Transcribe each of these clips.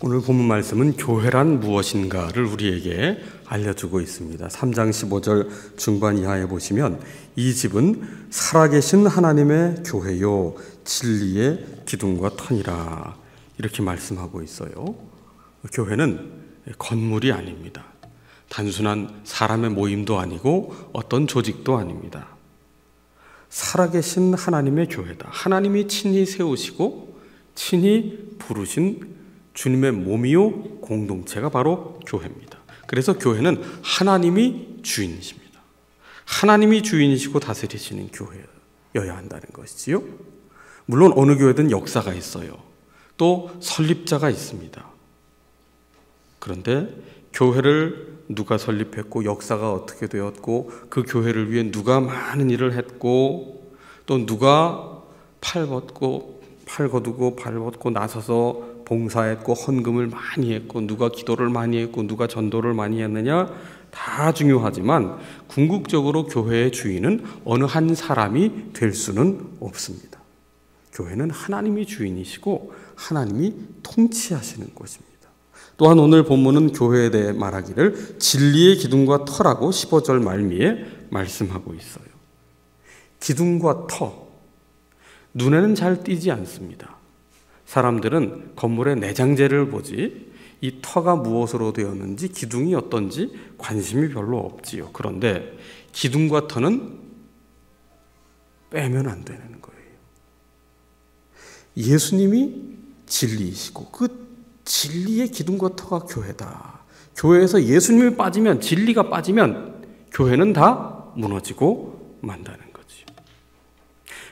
오늘 본문 말씀은 교회란 무엇인가를 우리에게 알려주고 있습니다. 3장 15절 중반 이하에 보시면 이 집은 살아계신 하나님의 교회요 진리의 기둥과 터니라 이렇게 말씀하고 있어요. 교회는 건물이 아닙니다. 단순한 사람의 모임도 아니고 어떤 조직도 아닙니다. 살아계신 하나님의 교회다. 하나님이 친히 세우시고 친히 부르신 주님의 몸이요 공동체가 바로 교회입니다. 그래서 교회는 하나님이 주인이십니다. 하나님이 주인이시고 다스리시는 교회여야 한다는 것이지요. 물론 어느 교회든 역사가 있어요. 또 설립자가 있습니다. 그런데 교회를 누가 설립했고 역사가 어떻게 되었고 그 교회를 위해 누가 많은 일을 했고 또 누가 팔 걷고 나서서 봉사했고 헌금을 많이 했고 누가 기도를 많이 했고 누가 전도를 많이 했느냐 다 중요하지만 궁극적으로 교회의 주인은 어느 한 사람이 될 수는 없습니다. 교회는 하나님이 주인이시고 하나님이 통치하시는 것입니다. 또한 오늘 본문은 교회에 대해 말하기를 진리의 기둥과 터라고 15절 말미에 말씀하고 있어요. 기둥과 터, 눈에는 잘 띄지 않습니다. 사람들은 건물의 내장재를 보지 이 터가 무엇으로 되었는지 기둥이 어떤지 관심이 별로 없지요. 그런데 기둥과 터는 빼면 안 되는 거예요. 예수님이 진리이시고 그 진리의 기둥과 터가 교회다. 교회에서 예수님이 빠지면 진리가 빠지면 교회는 다 무너지고 만다는 거죠.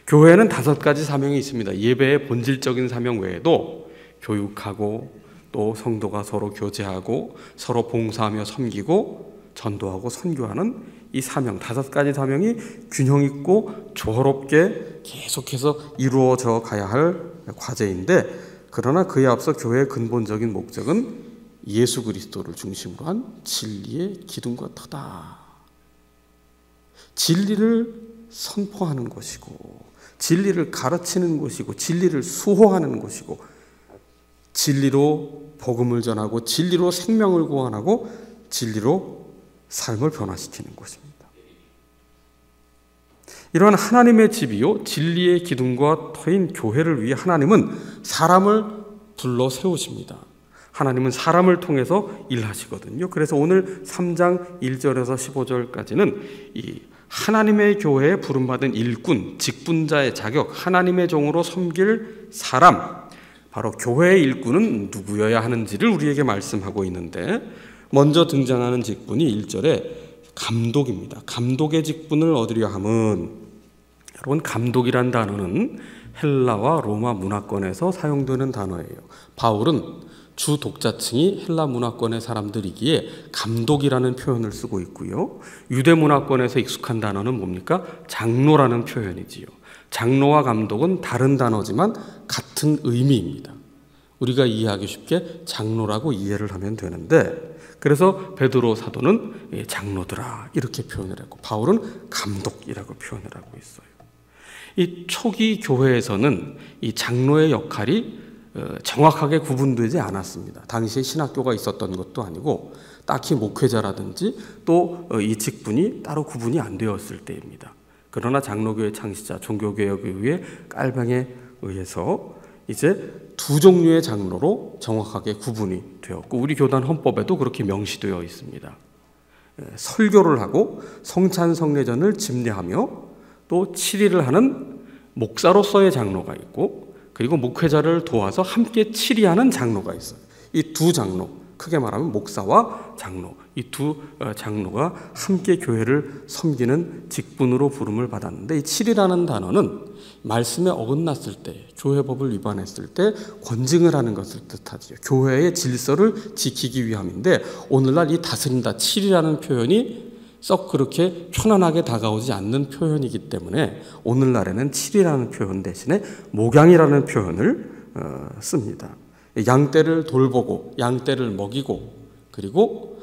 교회에는 5가지 사명이 있습니다. 예배의 본질적인 사명 외에도 교육하고 또 성도가 서로 교제하고 서로 봉사하며 섬기고 전도하고 선교하는 이 사명 5가지 사명이 균형 있고 조화롭게 계속해서 이루어져 가야 할 과제인데 그러나 그에 앞서 교회의 근본적인 목적은 예수 그리스도를 중심으로 한 진리의 기둥과 터다. 진리를 선포하는 것이고 진리를 가르치는 것이고 진리를 수호하는 것이고 진리로 복음을 전하고 진리로 생명을 구원하고 진리로 삶을 변화시키는 것입니다. 이러한 하나님의 집이요 진리의 기둥과 터인 교회를 위해 하나님은 사람을 불러 세우십니다. 하나님은 사람을 통해서 일하시거든요. 그래서 오늘 3장 1절에서 15절까지는 이 하나님의 교회에 부름받은 일꾼, 직분자의 자격, 하나님의 종으로 섬길 사람, 바로 교회의 일꾼은 누구여야 하는지를 우리에게 말씀하고 있는데 먼저 등장하는 직분이 1절에 감독입니다. 감독의 직분을 얻으려 함은 여러분 감독이란 단어는 헬라와 로마 문화권에서 사용되는 단어예요. 바울은 주 독자층이 헬라 문화권의 사람들이기에 감독이라는 표현을 쓰고 있고요. 유대 문화권에서 익숙한 단어는 뭡니까? 장로라는 표현이지요. 장로와 감독은 다른 단어지만 같은 의미입니다. 우리가 이해하기 쉽게 장로라고 이해를 하면 되는데 그래서 베드로 사도는 장로들아 이렇게 표현을 했고 바울은 감독이라고 표현을 하고 있어요. 이 초기 교회에서는 이 장로의 역할이 정확하게 구분되지 않았습니다. 당시에 신학교가 있었던 것도 아니고 딱히 목회자라든지 또 이 직분이 따로 구분이 안 되었을 때입니다. 그러나 장로교회 창시자 종교개혁에 의해 깔방에 의해서 이제 2종류의 장로로 정확하게 구분이 되었고 우리 교단 헌법에도 그렇게 명시되어 있습니다. 설교를 하고 성찬성례전을 집례하며 또 치리를 하는 목사로서의 장로가 있고 그리고 목회자를 도와서 함께 치리하는 장로가 있어요. 이 두 장로, 크게 말하면 목사와 장로, 이 두 장로가 함께 교회를 섬기는 직분으로 부름을 받았는데 이 치리라는 단어는 말씀에 어긋났을 때, 교회법을 위반했을 때 권징을 하는 것을 뜻하죠. 교회의 질서를 지키기 위함인데 오늘날 이 다스린다, 치리라는 표현이 썩 그렇게 편안하게 다가오지 않는 표현이기 때문에 오늘날에는 칠이라는 표현 대신에 목양이라는 표현을 씁니다. 양떼를 돌보고 양떼를 먹이고 그리고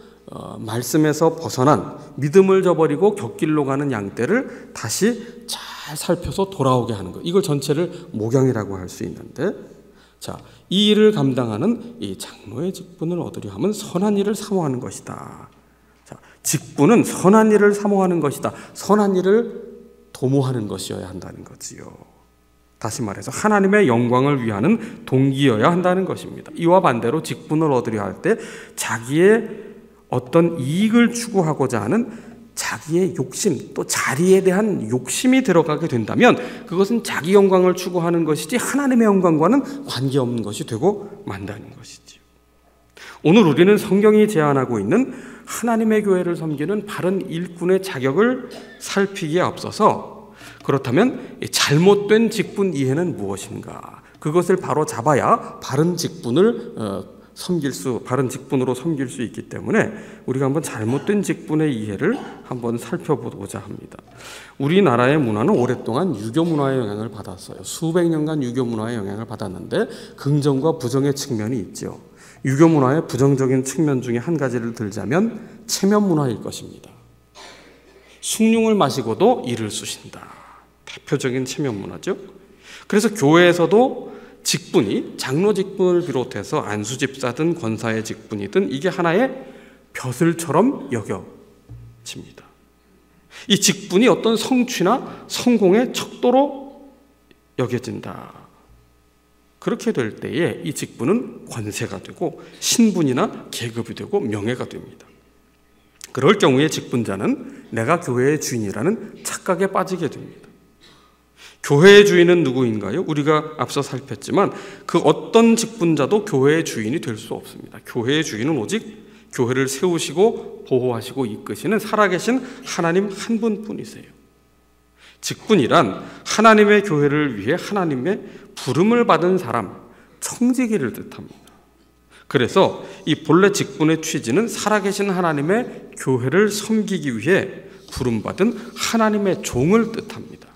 말씀에서 벗어난 믿음을 저버리고 곁길로 가는 양떼를 다시 잘 살펴서 돌아오게 하는 것. 이걸 전체를 목양이라고 할 수 있는데 자, 이 일을 감당하는 이 장로의 직분을 얻으려 하면 선한 일을 사모하는 것이다. 자, 직분은 선한 일을 사모하는 것이다. 선한 일을 도모하는 것이어야 한다는 거지요. 다시 말해서 하나님의 영광을 위하는 동기여야 한다는 것입니다. 이와 반대로 직분을 얻으려 할 때 자기의 어떤 이익을 추구하고자 하는 자기의 욕심, 또 자리에 대한 욕심이 들어가게 된다면 그것은 자기 영광을 추구하는 것이지 하나님의 영광과는 관계없는 것이 되고 만다는 것이지요. 오늘 우리는 성경이 제안하고 있는 하나님의 교회를 섬기는 바른 일꾼의 자격을 살피기에 앞서서 그렇다면 잘못된 직분 이해는 무엇인가? 그것을 바로 잡아야 바른 직분을 바른 직분으로 섬길 수 있기 때문에 우리가 한번 잘못된 직분의 이해를 한번 살펴보고자 합니다. 우리나라의 문화는 오랫동안 유교 문화의 영향을 받았어요. 수백 년간 유교 문화의 영향을 받았는데 긍정과 부정의 측면이 있죠. 유교 문화의 부정적인 측면 중에 한 가지를 들자면 체면 문화일 것입니다. 숭늉을 마시고도 이를 쑤신다. 대표적인 체면 문화죠. 그래서 교회에서도 직분이 장로 직분을 비롯해서 안수 집사든 권사의 직분이든 이게 하나의 벼슬처럼 여겨집니다. 이 직분이 어떤 성취나 성공의 척도로 여겨진다. 그렇게 될 때에 이 직분은 권세가 되고 신분이나 계급이 되고 명예가 됩니다. 그럴 경우에 직분자는 내가 교회의 주인이라는 착각에 빠지게 됩니다. 교회의 주인은 누구인가요? 우리가 앞서 살폈지만 그 어떤 직분자도 교회의 주인이 될 수 없습니다. 교회의 주인은 오직 교회를 세우시고 보호하시고 이끄시는 살아계신 하나님 한 분뿐이세요. 직분이란 하나님의 교회를 위해 하나님의 부름을 받은 사람, 청지기를 뜻합니다. 그래서 이 본래 직분의 취지는 살아계신 하나님의 교회를 섬기기 위해 부름받은 하나님의 종을 뜻합니다.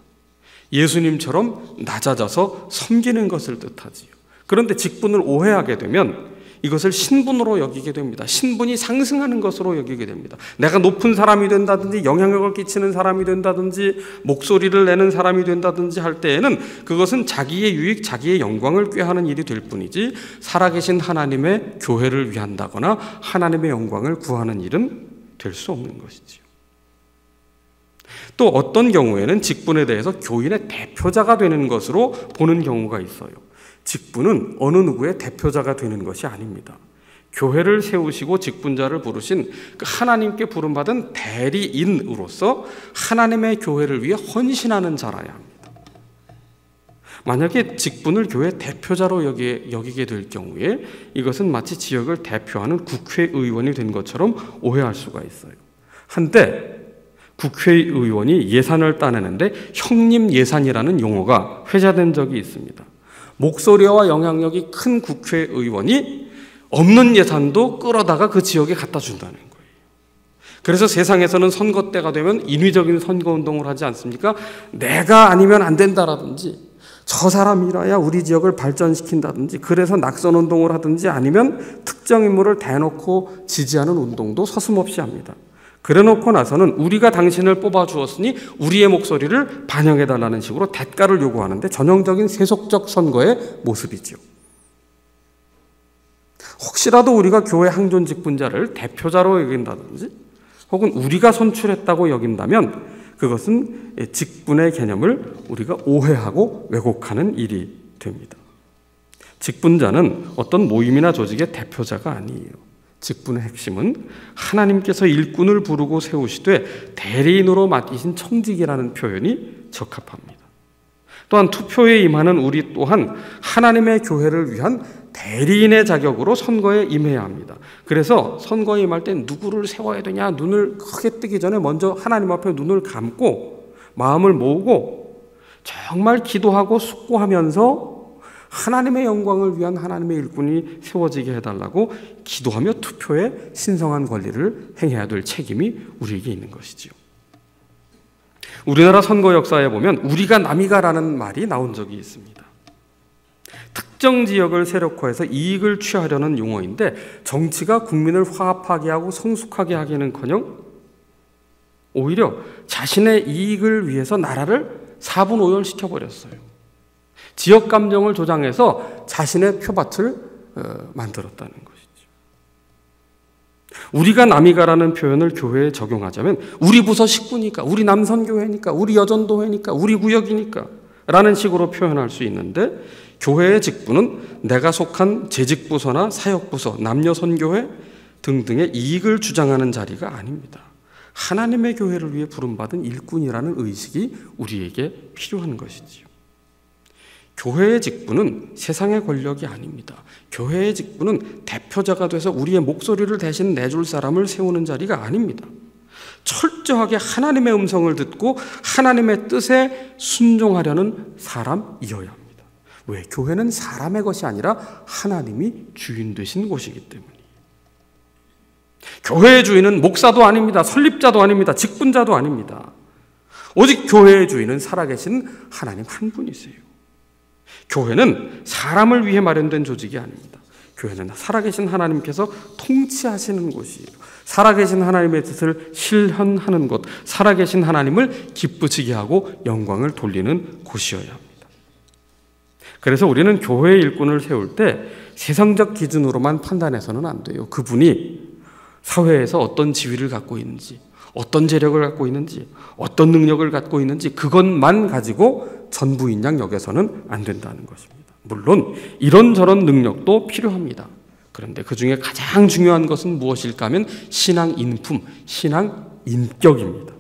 예수님처럼 낮아져서 섬기는 것을 뜻하지요. 그런데 직분을 오해하게 되면 이것을 신분으로 여기게 됩니다. 신분이 상승하는 것으로 여기게 됩니다. 내가 높은 사람이 된다든지 영향력을 끼치는 사람이 된다든지 목소리를 내는 사람이 된다든지 할 때에는 그것은 자기의 유익, 자기의 영광을 꾀하는 일이 될 뿐이지 살아계신 하나님의 교회를 위한다거나 하나님의 영광을 구하는 일은 될 수 없는 것이지요. 또 어떤 경우에는 직분에 대해서 교인의 대표자가 되는 것으로 보는 경우가 있어요. 직분은 어느 누구의 대표자가 되는 것이 아닙니다. 교회를 세우시고 직분자를 부르신 그 하나님께 부름받은 대리인으로서 하나님의 교회를 위해 헌신하는 자라야 합니다. 만약에 직분을 교회 대표자로 여기게 될 경우에 이것은 마치 지역을 대표하는 국회의원이 된 것처럼 오해할 수가 있어요. 한때 국회의원이 예산을 따내는데 형님 예산이라는 용어가 회자된 적이 있습니다. 목소리와 영향력이 큰 국회의원이 없는 예산도 끌어다가 그 지역에 갖다 준다는 거예요. 그래서 세상에서는 선거 때가 되면 인위적인 선거운동을 하지 않습니까? 내가 아니면 안 된다라든지 저 사람이라야 우리 지역을 발전시킨다든지 그래서 낙선운동을 하든지 아니면 특정 인물을 대놓고 지지하는 운동도 서슴없이 합니다. 그래놓고 나서는 우리가 당신을 뽑아주었으니 우리의 목소리를 반영해달라는 식으로 대가를 요구하는데 전형적인 세속적 선거의 모습이죠. 혹시라도 우리가 교회 항존 직분자를 대표자로 여긴다든지 혹은 우리가 선출했다고 여긴다면 그것은 직분의 개념을 우리가 오해하고 왜곡하는 일이 됩니다. 직분자는 어떤 모임이나 조직의 대표자가 아니에요. 직분의 핵심은 하나님께서 일꾼을 부르고 세우시되 대리인으로 맡기신 청직이라는 표현이 적합합니다. 또한 투표에 임하는 우리 또한 하나님의 교회를 위한 대리인의 자격으로 선거에 임해야 합니다. 그래서 선거에 임할 때 누구를 세워야 되냐 눈을 크게 뜨기 전에 먼저 하나님 앞에 눈을 감고 마음을 모으고 정말 기도하고 숙고하면서 하나님의 영광을 위한 하나님의 일꾼이 세워지게 해달라고 기도하며 투표에 신성한 권리를 행해야 될 책임이 우리에게 있는 것이지요. 우리나라 선거 역사에 보면 우리가 남이가라는 말이 나온 적이 있습니다. 특정 지역을 세력화해서 이익을 취하려는 용어인데 정치가 국민을 화합하게 하고 성숙하게 하기는커녕 오히려 자신의 이익을 위해서 나라를 사분오열시켜버렸어요. 지역 감정을 조장해서 자신의 표밭을 만들었다는 것이죠. 우리가 남이가라는 표현을 교회에 적용하자면 우리 부서 식구니까, 우리 남선교회니까, 우리 여전도회니까, 우리 구역이니까 라는 식으로 표현할 수 있는데, 교회의 직분은 내가 속한 재직부서나 사역부서, 남녀선교회 등등의 이익을 주장하는 자리가 아닙니다. 하나님의 교회를 위해 부름받은 일꾼이라는 의식이 우리에게 필요한 것이지요. 교회의 직분은 세상의 권력이 아닙니다. 교회의 직분은 대표자가 돼서 우리의 목소리를 대신 내줄 사람을 세우는 자리가 아닙니다. 철저하게 하나님의 음성을 듣고 하나님의 뜻에 순종하려는 사람이어야 합니다. 왜? 교회는 사람의 것이 아니라 하나님이 주인 되신 곳이기 때문이에요. 교회의 주인은 목사도 아닙니다. 설립자도 아닙니다. 직분자도 아닙니다. 오직 교회의 주인은 살아계신 하나님 한 분이세요. 교회는 사람을 위해 마련된 조직이 아닙니다. 교회는 살아계신 하나님께서 통치하시는 곳이에요. 살아계신 하나님의 뜻을 실현하는 곳, 살아계신 하나님을 기쁘시게 하고 영광을 돌리는 곳이어야 합니다. 그래서 우리는 교회의 일꾼을 세울 때 세상적 기준으로만 판단해서는 안 돼요. 그분이 사회에서 어떤 지위를 갖고 있는지, 어떤 재력을 갖고 있는지, 어떤 능력을 갖고 있는지 그것만 가지고 전부인 양 여겨서는 안 된다는 것입니다. 물론 이런저런 능력도 필요합니다. 그런데 그 중에 가장 중요한 것은 무엇일까 하면 신앙 인품, 신앙 인격입니다.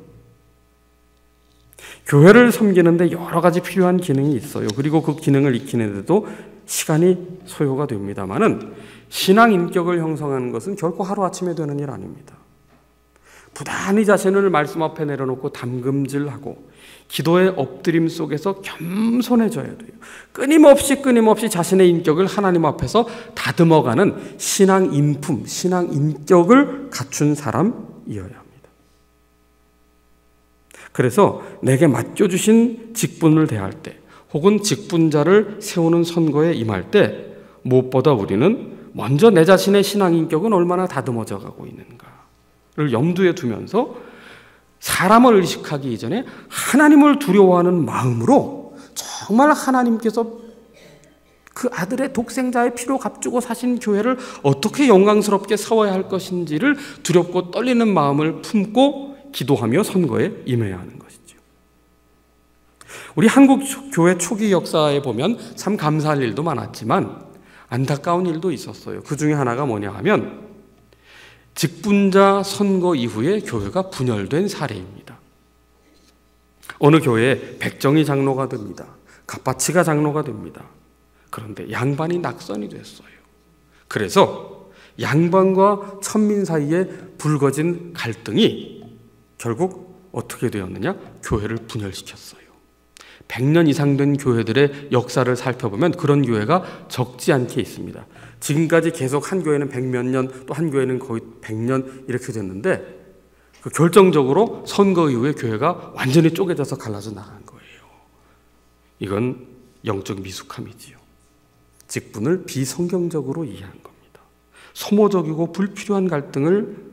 교회를 섬기는데 여러 가지 필요한 기능이 있어요. 그리고 그 기능을 익히는데도 시간이 소요가 됩니다만은 신앙 인격을 형성하는 것은 결코 하루아침에 되는 일 아닙니다. 부단히 자신을 말씀 앞에 내려놓고 담금질하고 기도의 엎드림 속에서 겸손해져야 돼요. 끊임없이 자신의 인격을 하나님 앞에서 다듬어가는 신앙 인품, 신앙 인격을 갖춘 사람이어야 합니다. 그래서 내게 맡겨주신 직분을 대할 때 혹은 직분자를 세우는 선거에 임할 때 무엇보다 우리는 먼저 내 자신의 신앙 인격은 얼마나 다듬어져 가고 있는가를 염두에 두면서 사람을 의식하기 이전에 하나님을 두려워하는 마음으로 정말 하나님께서 그 아들의 독생자의 피로 값주고 사신 교회를 어떻게 영광스럽게 세워야 할 것인지를 두렵고 떨리는 마음을 품고 기도하며 선거에 임해야 하는 것이죠. 우리 한국 교회 초기 역사에 보면 참 감사할 일도 많았지만 안타까운 일도 있었어요. 그 중에 하나가 뭐냐 하면 직분자 선거 이후에 교회가 분열된 사례입니다. 어느 교회에 백정희 장로가 됩니다. 갑바치가 장로가 됩니다. 그런데 양반이 낙선이 됐어요. 그래서 양반과 천민 사이에 불거진 갈등이 결국 어떻게 되었느냐? 교회를 분열시켰어요. 100년 이상 된 교회들의 역사를 살펴보면 그런 교회가 적지 않게 있습니다. 지금까지 계속 한 교회는 100몇 년, 또 한 교회는 거의 100년 이렇게 됐는데 그 결정적으로 선거 이후에 교회가 완전히 쪼개져서 갈라져 나간 거예요. 이건 영적 미숙함이지요. 직분을 비성경적으로 이해한 겁니다. 소모적이고 불필요한 갈등을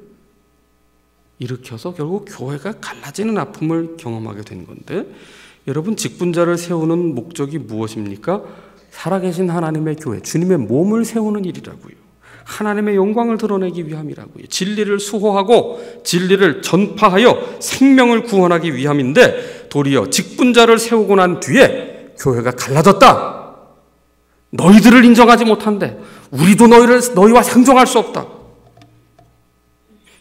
일으켜서 결국 교회가 갈라지는 아픔을 경험하게 된 건데, 여러분 직분자를 세우는 목적이 무엇입니까? 살아계신 하나님의 교회, 주님의 몸을 세우는 일이라고요. 하나님의 영광을 드러내기 위함이라고요. 진리를 수호하고 진리를 전파하여 생명을 구원하기 위함인데, 도리어 직분자를 세우고 난 뒤에 교회가 갈라졌다. 너희들을 인정하지 못한대. 우리도 너희와 상종할 수 없다.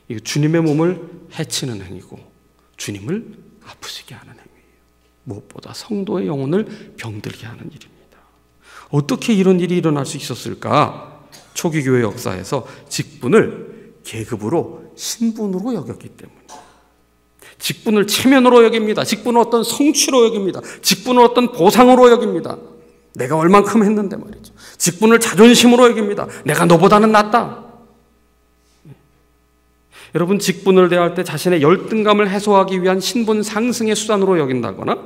이거 주님의 몸을 해치는 행위고 주님을 아프시게 하는 행위예요. 무엇보다 성도의 영혼을 병들게 하는 일입니다. 어떻게 이런 일이 일어날 수 있었을까? 초기 교회 역사에서 직분을 계급으로 신분으로 여겼기 때문입니다. 직분을 체면으로 여깁니다. 직분을 어떤 성취로 여깁니다. 직분을 어떤 보상으로 여깁니다. 내가 얼만큼 했는데 말이죠. 직분을 자존심으로 여깁니다. 내가 너보다는 낫다. 여러분, 직분을 대할 때 자신의 열등감을 해소하기 위한 신분 상승의 수단으로 여긴다거나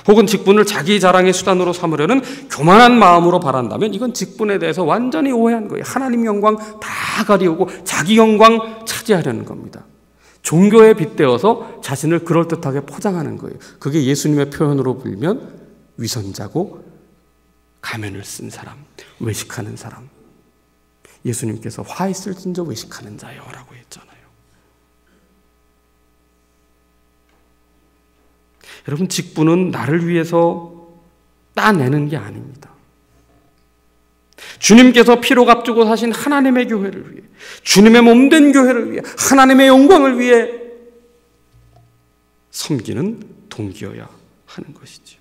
혹은 직분을 자기 자랑의 수단으로 삼으려는 교만한 마음으로 바란다면 이건 직분에 대해서 완전히 오해한 거예요. 하나님 영광 다 가리우고 자기 영광 차지하려는 겁니다. 종교에 빗대어서 자신을 그럴듯하게 포장하는 거예요. 그게 예수님의 표현으로 불면 위선자고 가면을 쓴 사람, 외식하는 사람. 예수님께서 화 있을진저 외식하는 자요 라고 했잖아요. 여러분, 직분은 나를 위해서 따내는 게 아닙니다. 주님께서 피로 값주고 사신 하나님의 교회를 위해, 주님의 몸된 교회를 위해, 하나님의 영광을 위해 섬기는 동기여야 하는 것이죠.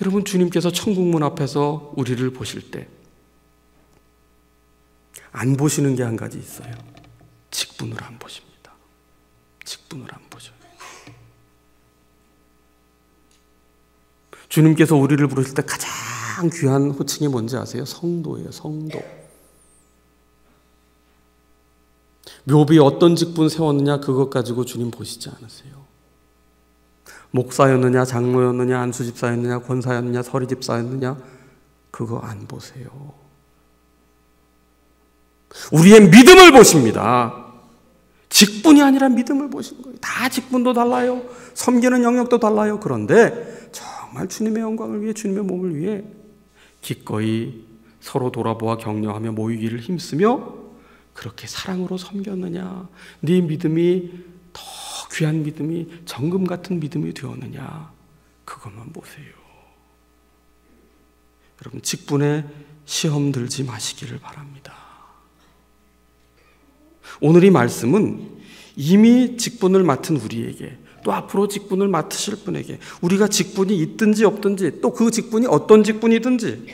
여러분, 주님께서 천국문 앞에서 우리를 보실 때 안 보시는 게 한 가지 있어요. 직분을 안 보십니다. 직분을 안 보셔요. 주님께서 우리를 부르실 때 가장 귀한 호칭이 뭔지 아세요? 성도예요. 성도. 묘비에 어떤 직분 세웠느냐 그것 가지고 주님 보시지 않으세요. 목사였느냐 장로였느냐 안수집사였느냐 권사였느냐 서리집사였느냐 그거 안 보세요. 우리의 믿음을 보십니다. 직분이 아니라 믿음을 보신 거예요. 다 직분도 달라요. 섬기는 영역도 달라요. 그런데 정말 주님의 영광을 위해, 주님의 몸을 위해 기꺼이 서로 돌아보아 격려하며 모이기를 힘쓰며 그렇게 사랑으로 섬겼느냐, 네 믿음이 더 귀한 믿음이 정금 같은 믿음이 되었느냐, 그것만 보세요. 여러분, 직분에 시험 들지 마시기를 바랍니다. 오늘 이 말씀은 이미 직분을 맡은 우리에게, 또 앞으로 직분을 맡으실 분에게, 우리가 직분이 있든지 없든지, 또 그 직분이 어떤 직분이든지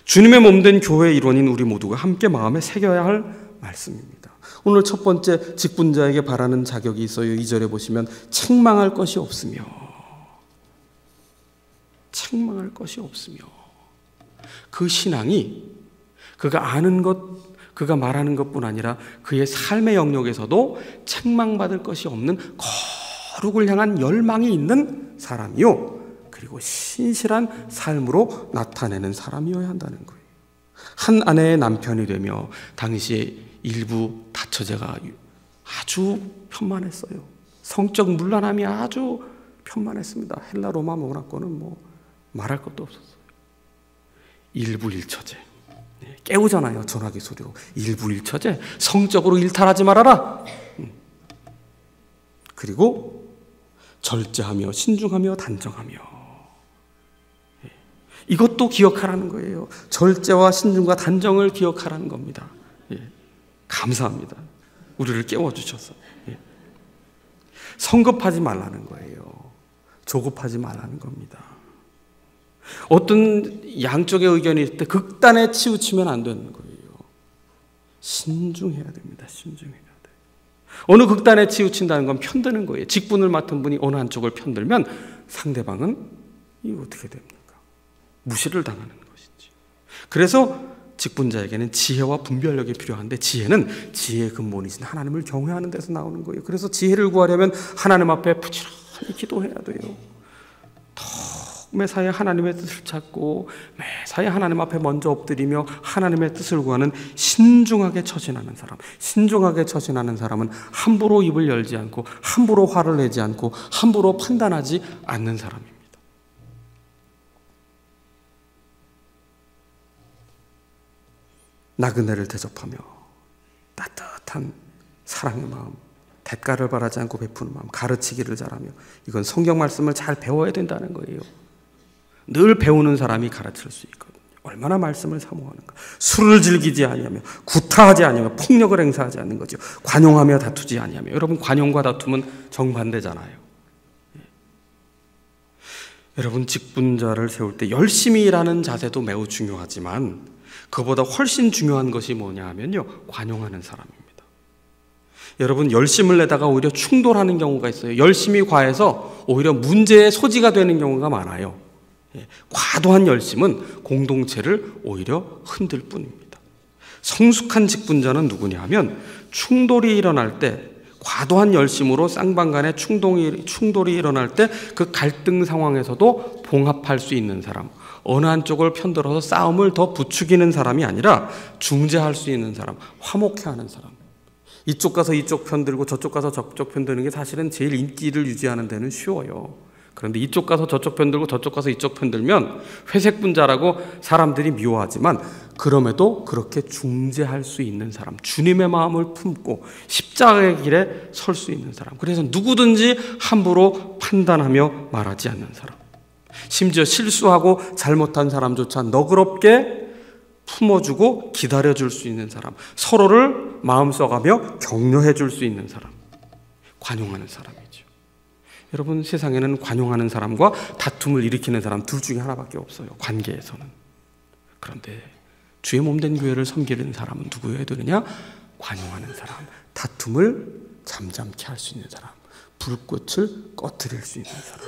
주님의 몸된 교회의 일원인 우리 모두가 함께 마음에 새겨야 할 말씀입니다. 오늘 첫 번째, 직분자에게 바라는 자격이 있어요. 2절에 보시면 책망할 것이 없으며, 책망할 것이 없으며, 그 신앙이 그가 아는 것, 그가 말하는 것뿐 아니라 그의 삶의 영역에서도 책망받을 것이 없는 거룩을 향한 열망이 있는 사람이요, 그리고 신실한 삶으로 나타내는 사람이어야 한다는 거예요. 한 아내의 남편이 되며 당시에 일부 다처제가 아주 편만했어요. 성적 문란함이 아주 편만했습니다. 헬라 로마 문화권은 뭐 말할 것도 없었어요. 일부 일처제, 깨우잖아요. 전화기 소리로. 일부 일처제, 성적으로 일탈하지 말아라. 그리고 절제하며 신중하며 단정하며, 이것도 기억하라는 거예요. 절제와 신중과 단정을 기억하라는 겁니다. 감사합니다. 우리를 깨워주셔서. 성급하지 말라는 거예요. 조급하지 말라는 겁니다. 어떤 양쪽의 의견이 있을 때 극단에 치우치면 안 되는 거예요. 신중해야 됩니다. 신중해야 돼요. 어느 극단에 치우친다는 건 편드는 거예요. 직분을 맡은 분이 어느 한쪽을 편들면 상대방은 이거 어떻게 됩니까? 무시를 당하는 것이지. 그래서 직분자에게는 지혜와 분별력이 필요한데, 지혜는 지혜의 근본이신 하나님을 경외하는 데서 나오는 거예요. 그래서 지혜를 구하려면 하나님 앞에 부지런히 기도해야 돼요. 매사에 하나님의 뜻을 찾고 매사에 하나님 앞에 먼저 엎드리며 하나님의 뜻을 구하는 신중하게 처신하는 사람. 신중하게 처신하는 사람은 함부로 입을 열지 않고 함부로 화를 내지 않고 함부로 판단하지 않는 사람입니다. 나그네를 대접하며 따뜻한 사랑의 마음, 대가를 바라지 않고 베푸는 마음, 가르치기를 잘하며, 이건 성경 말씀을 잘 배워야 된다는 거예요. 늘 배우는 사람이 가르칠 수 있거든요. 얼마나 말씀을 사모하는가. 술을 즐기지 아니하며, 구타하지 아니하며, 폭력을 행사하지 않는 거죠. 관용하며 다투지 아니하며. 여러분, 관용과 다툼은 정반대잖아요. 여러분, 직분자를 세울 때 열심히 일하는 자세도 매우 중요하지만 그보다 훨씬 중요한 것이 뭐냐 하면요, 관용하는 사람입니다. 여러분, 열심을 내다가 오히려 충돌하는 경우가 있어요. 열심이 과해서 오히려 문제의 소지가 되는 경우가 많아요. 과도한 열심은 공동체를 오히려 흔들 뿐입니다. 성숙한 직분자는 누구냐 하면, 충돌이 일어날 때, 과도한 열심으로 쌍방 간의 충돌이 일어날 때 그 갈등 상황에서도 봉합할 수 있는 사람, 어느 한쪽을 편들어서 싸움을 더 부추기는 사람이 아니라 중재할 수 있는 사람, 화목해 하는 사람. 이쪽 가서 이쪽 편들고 저쪽 가서 저쪽 편드는 게 사실은 제일 인기를 유지하는 데는 쉬워요. 그런데 이쪽 가서 저쪽 편들고 저쪽 가서 이쪽 편들면 회색 분자라고 사람들이 미워하지만 그럼에도 그렇게 중재할 수 있는 사람, 주님의 마음을 품고 십자가의 길에 설 수 있는 사람, 그래서 누구든지 함부로 판단하며 말하지 않는 사람, 심지어 실수하고 잘못한 사람조차 너그럽게 품어주고 기다려줄 수 있는 사람, 서로를 마음 써가며 격려해 줄 수 있는 사람, 관용하는 사람이죠. 여러분, 세상에는 관용하는 사람과 다툼을 일으키는 사람 둘 중에 하나밖에 없어요, 관계에서는. 그런데 주의 몸된 교회를 섬기는 사람은 누구여야 되느냐? 관용하는 사람, 다툼을 잠잠케 할 수 있는 사람, 불꽃을 꺼뜨릴 수 있는 사람.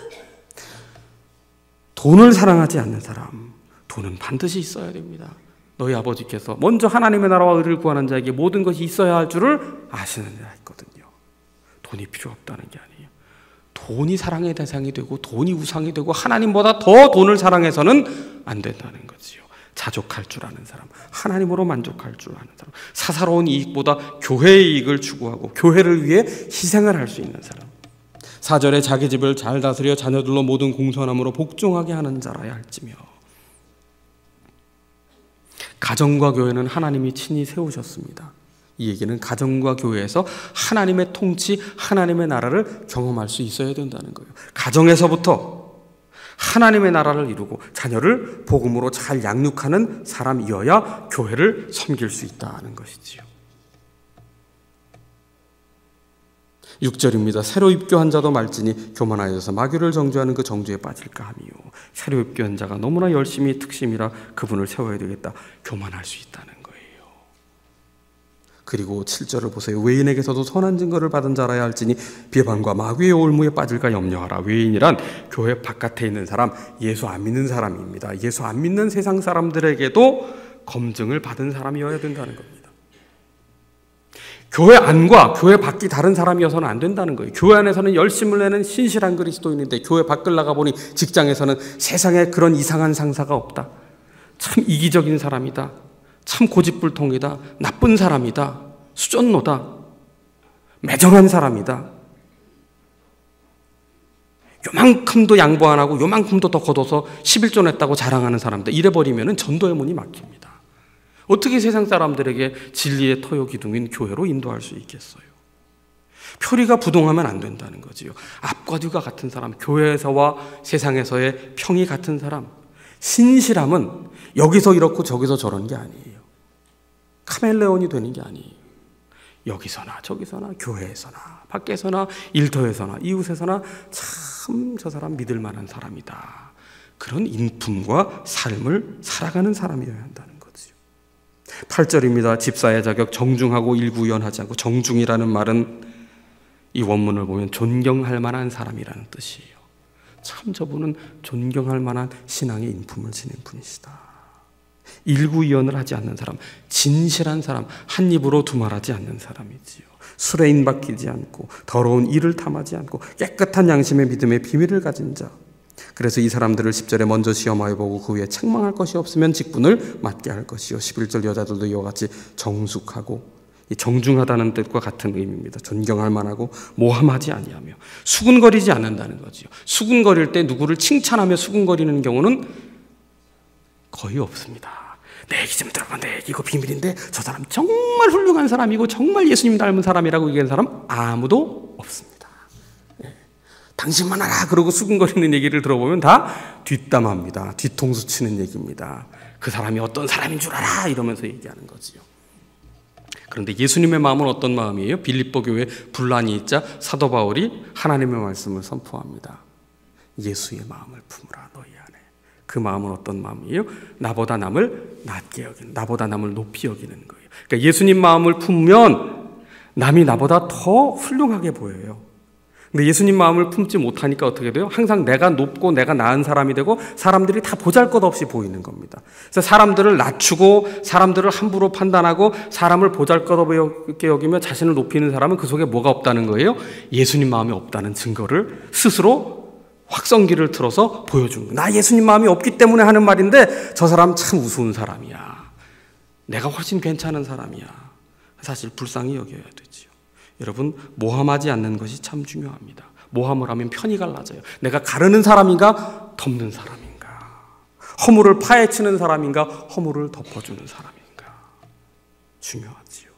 돈을 사랑하지 않는 사람, 돈은 반드시 있어야 됩니다. 너희 아버지께서 먼저 하나님의 나라와 의를 구하는 자에게 모든 것이 있어야 할 줄을 아시는 자 있거든요. 돈이 필요 없다는 게 아니에요. 돈이 사랑의 대상이 되고 돈이 우상이 되고 하나님보다 더 돈을 사랑해서는 안 된다는 거지요. 자족할 줄 아는 사람, 하나님으로 만족할 줄 아는 사람, 사사로운 이익보다 교회의 이익을 추구하고 교회를 위해 희생을 할 수 있는 사람, 4절에 자기 집을 잘 다스려 자녀들로 모든 공손함으로 복종하게 하는 자라야 할지며. 가정과 교회는 하나님이 친히 세우셨습니다. 이 얘기는 가정과 교회에서 하나님의 통치, 하나님의 나라를 경험할 수 있어야 된다는 거예요. 가정에서부터 하나님의 나라를 이루고 자녀를 복음으로 잘 양육하는 사람이어야 교회를 섬길 수 있다는 것이지요. 6절입니다. 새로 입교한 자도 말지니 교만하여서 마귀를 정죄하는 그 정죄에 빠질까 하미요. 새로 입교한 자가 너무나 열심히 특심이라 그분을 세워야 되겠다, 교만할 수 있다는 거예요. 그리고 7절을 보세요. 외인에게서도 선한 증거를 받은 자라야 할지니 비방과 마귀의 올무에 빠질까 염려하라. 외인이란 교회 바깥에 있는 사람, 예수 안 믿는 사람입니다. 예수 안 믿는 세상 사람들에게도 검증을 받은 사람이어야 된다는 겁니다. 교회 안과 교회 밖이 다른 사람이어서는 안 된다는 거예요. 교회 안에서는 열심을 내는 신실한 그리스도인인데 교회 밖을 나가보니 직장에서는 세상에 그런 이상한 상사가 없다, 참 이기적인 사람이다, 참 고집불통이다, 나쁜 사람이다, 수전노다, 매정한 사람이다, 요만큼도 양보 안 하고 요만큼도 더 걷어서 11조 냈다고 자랑하는 사람들, 이래버리면 전도의 문이 막힙니다. 어떻게 세상 사람들에게 진리의 터요 기둥인 교회로 인도할 수 있겠어요? 표리가 부동하면 안 된다는 거지요. 앞과 뒤가 같은 사람, 교회에서와 세상에서의 평이 같은 사람. 신실함은 여기서 이렇고 저기서 저런 게 아니에요. 카멜레온이 되는 게 아니에요. 여기서나 저기서나, 교회에서나 밖에서나, 일터에서나 이웃에서나 참 저 사람 믿을 만한 사람이다, 그런 인품과 삶을 살아가는 사람이어야 한다는 거죠. 8절입니다. 집사의 자격 정중하고 일구연하지 않고, 정중이라는 말은 이 원문을 보면 존경할 만한 사람이라는 뜻이에요. 참 저분은 존경할 만한 신앙의 인품을 지닌 분이시다. 일구이연을 하지 않는 사람, 진실한 사람, 한 입으로 두말하지 않는 사람이지요. 술에 인박히지 않고 더러운 일을 탐하지 않고 깨끗한 양심의 믿음의 비밀을 가진 자. 그래서 이 사람들을 10절에 먼저 시험하여 보고 그 후에 책망할 것이 없으면 직분을 맡게 할 것이요. 11절 여자들도 이와 같이 정숙하고, 이 정중하다는 뜻과 같은 의미입니다. 존경할 만하고 모함하지 아니하며 수군거리지 않는다는 거지요. 수군거릴 때 누구를 칭찬하며 수군거리는 경우는 거의 없습니다. 내 얘기 좀 들어봐, 내 얘기 이거 비밀인데 저 사람 정말 훌륭한 사람이고 정말 예수님 닮은 사람이라고 얘기하는 사람 아무도 없습니다. 당신만 알아 그러고 수근거리는 얘기를 들어보면 다 뒷담화입니다. 뒤통수 치는 얘기입니다. 그 사람이 어떤 사람인 줄 알아 이러면서 얘기하는 거지요. 그런데 예수님의 마음은 어떤 마음이에요? 빌립보 교회에 분란이 있자 사도 바울이 하나님의 말씀을 선포합니다. 예수의 마음을 품으라 너희 안에. 그 마음은 어떤 마음이에요? 나보다 남을 낮게 여기는, 나보다 남을 높이 여기는 거예요. 그러니까 예수님 마음을 품으면 남이 나보다 더 훌륭하게 보여요. 근데 예수님 마음을 품지 못하니까 어떻게 돼요? 항상 내가 높고 내가 나은 사람이 되고 사람들이 다 보잘것없이 보이는 겁니다. 그래서 사람들을 낮추고 사람들을 함부로 판단하고 사람을 보잘것없게 여기며 자신을 높이는 사람은 그 속에 뭐가 없다는 거예요? 예수님 마음이 없다는 증거를 스스로 확성기를 틀어서 보여주는 거예요. 나 예수님 마음이 없기 때문에 하는 말인데 저 사람 참 우스운 사람이야. 내가 훨씬 괜찮은 사람이야. 사실 불쌍히 여겨야 되지요. 여러분, 모함하지 않는 것이 참 중요합니다. 모함을 하면 편이 갈라져요. 내가 가르는 사람인가 덮는 사람인가, 허물을 파헤치는 사람인가 허물을 덮어주는 사람인가. 중요하지요.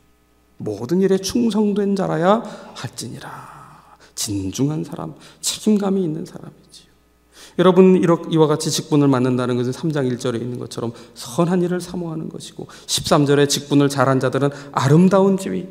모든 일에 충성된 자라야 할지니라. 진중한 사람, 책임감이 있는 사람이지요. 여러분, 이와 같이 직분을 맡는다는 것은 3장 1절에 있는 것처럼 선한 일을 사모하는 것이고, 13절에 직분을 잘한 자들은 아름다운 지위,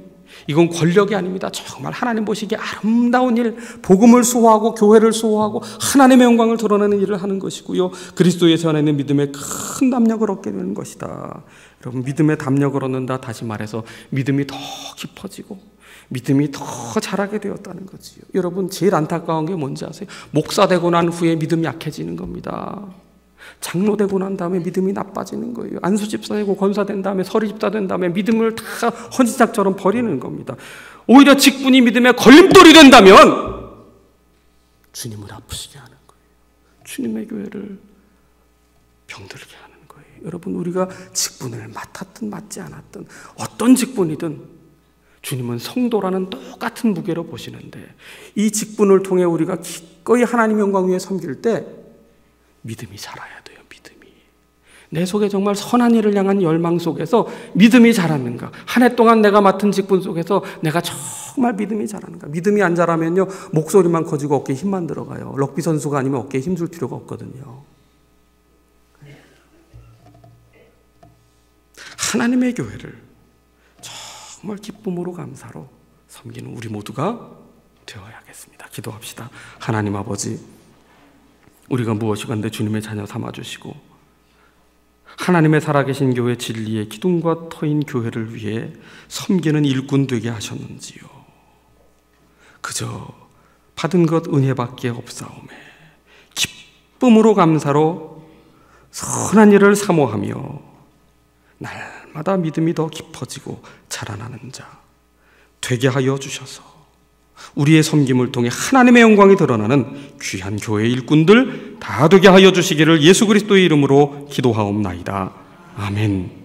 이건 권력이 아닙니다. 정말 하나님 보시기에 아름다운 일, 복음을 수호하고 교회를 수호하고 하나님의 영광을 드러내는 일을 하는 것이고요, 그리스도의 안에는 믿음의 큰 담력을 얻게 되는 것이다. 여러분, 믿음의 담력을 얻는다, 다시 말해서 믿음이 더 깊어지고 믿음이 더 자라게 되었다는 거지요. 여러분, 제일 안타까운 게 뭔지 아세요? 목사 되고 난 후에 믿음이 약해지는 겁니다. 장로 되고 난 다음에 믿음이 나빠지는 거예요. 안수집사 되고 권사 된 다음에, 서리집사 된 다음에 믿음을 다 헌신짝처럼 버리는 겁니다. 오히려 직분이 믿음의 걸림돌이 된다면 주님을 아프시게 하는 거예요. 주님의 교회를 병들게 하는 거예요. 여러분, 우리가 직분을 맡았든 맡지 않았든 어떤 직분이든 주님은 성도라는 똑같은 무게로 보시는데, 이 직분을 통해 우리가 기꺼이 하나님 영광 위에 섬길 때 믿음이 자라야 돼요. 믿음이. 내 속에 정말 선한 일을 향한 열망 속에서 믿음이 자랐는가, 한 해 동안 내가 맡은 직분 속에서 내가 정말 믿음이 자라는가. 믿음이 안 자라면요, 목소리만 커지고 어깨에 힘만 들어가요. 럭비 선수가 아니면 어깨에 힘줄 필요가 없거든요. 하나님의 교회를 정말 기쁨으로 감사로 섬기는 우리 모두가 되어야겠습니다. 기도합시다. 하나님 아버지, 우리가 무엇이건데 주님의 자녀 삼아주시고 하나님의 살아계신 교회 진리의 기둥과 터인 교회를 위해 섬기는 일꾼 되게 하셨는지요. 그저 받은 것 은혜밖에 없사오매 기쁨으로 감사로 선한 일을 사모하며 날마다 믿음이 더 깊어지고 자라나는 자 되게 하여 주셔서 우리의 섬김을 통해 하나님의 영광이 드러나는 귀한 교회 일꾼들 다 되게 하여 주시기를 예수 그리스도의 이름으로 기도하옵나이다. 아멘.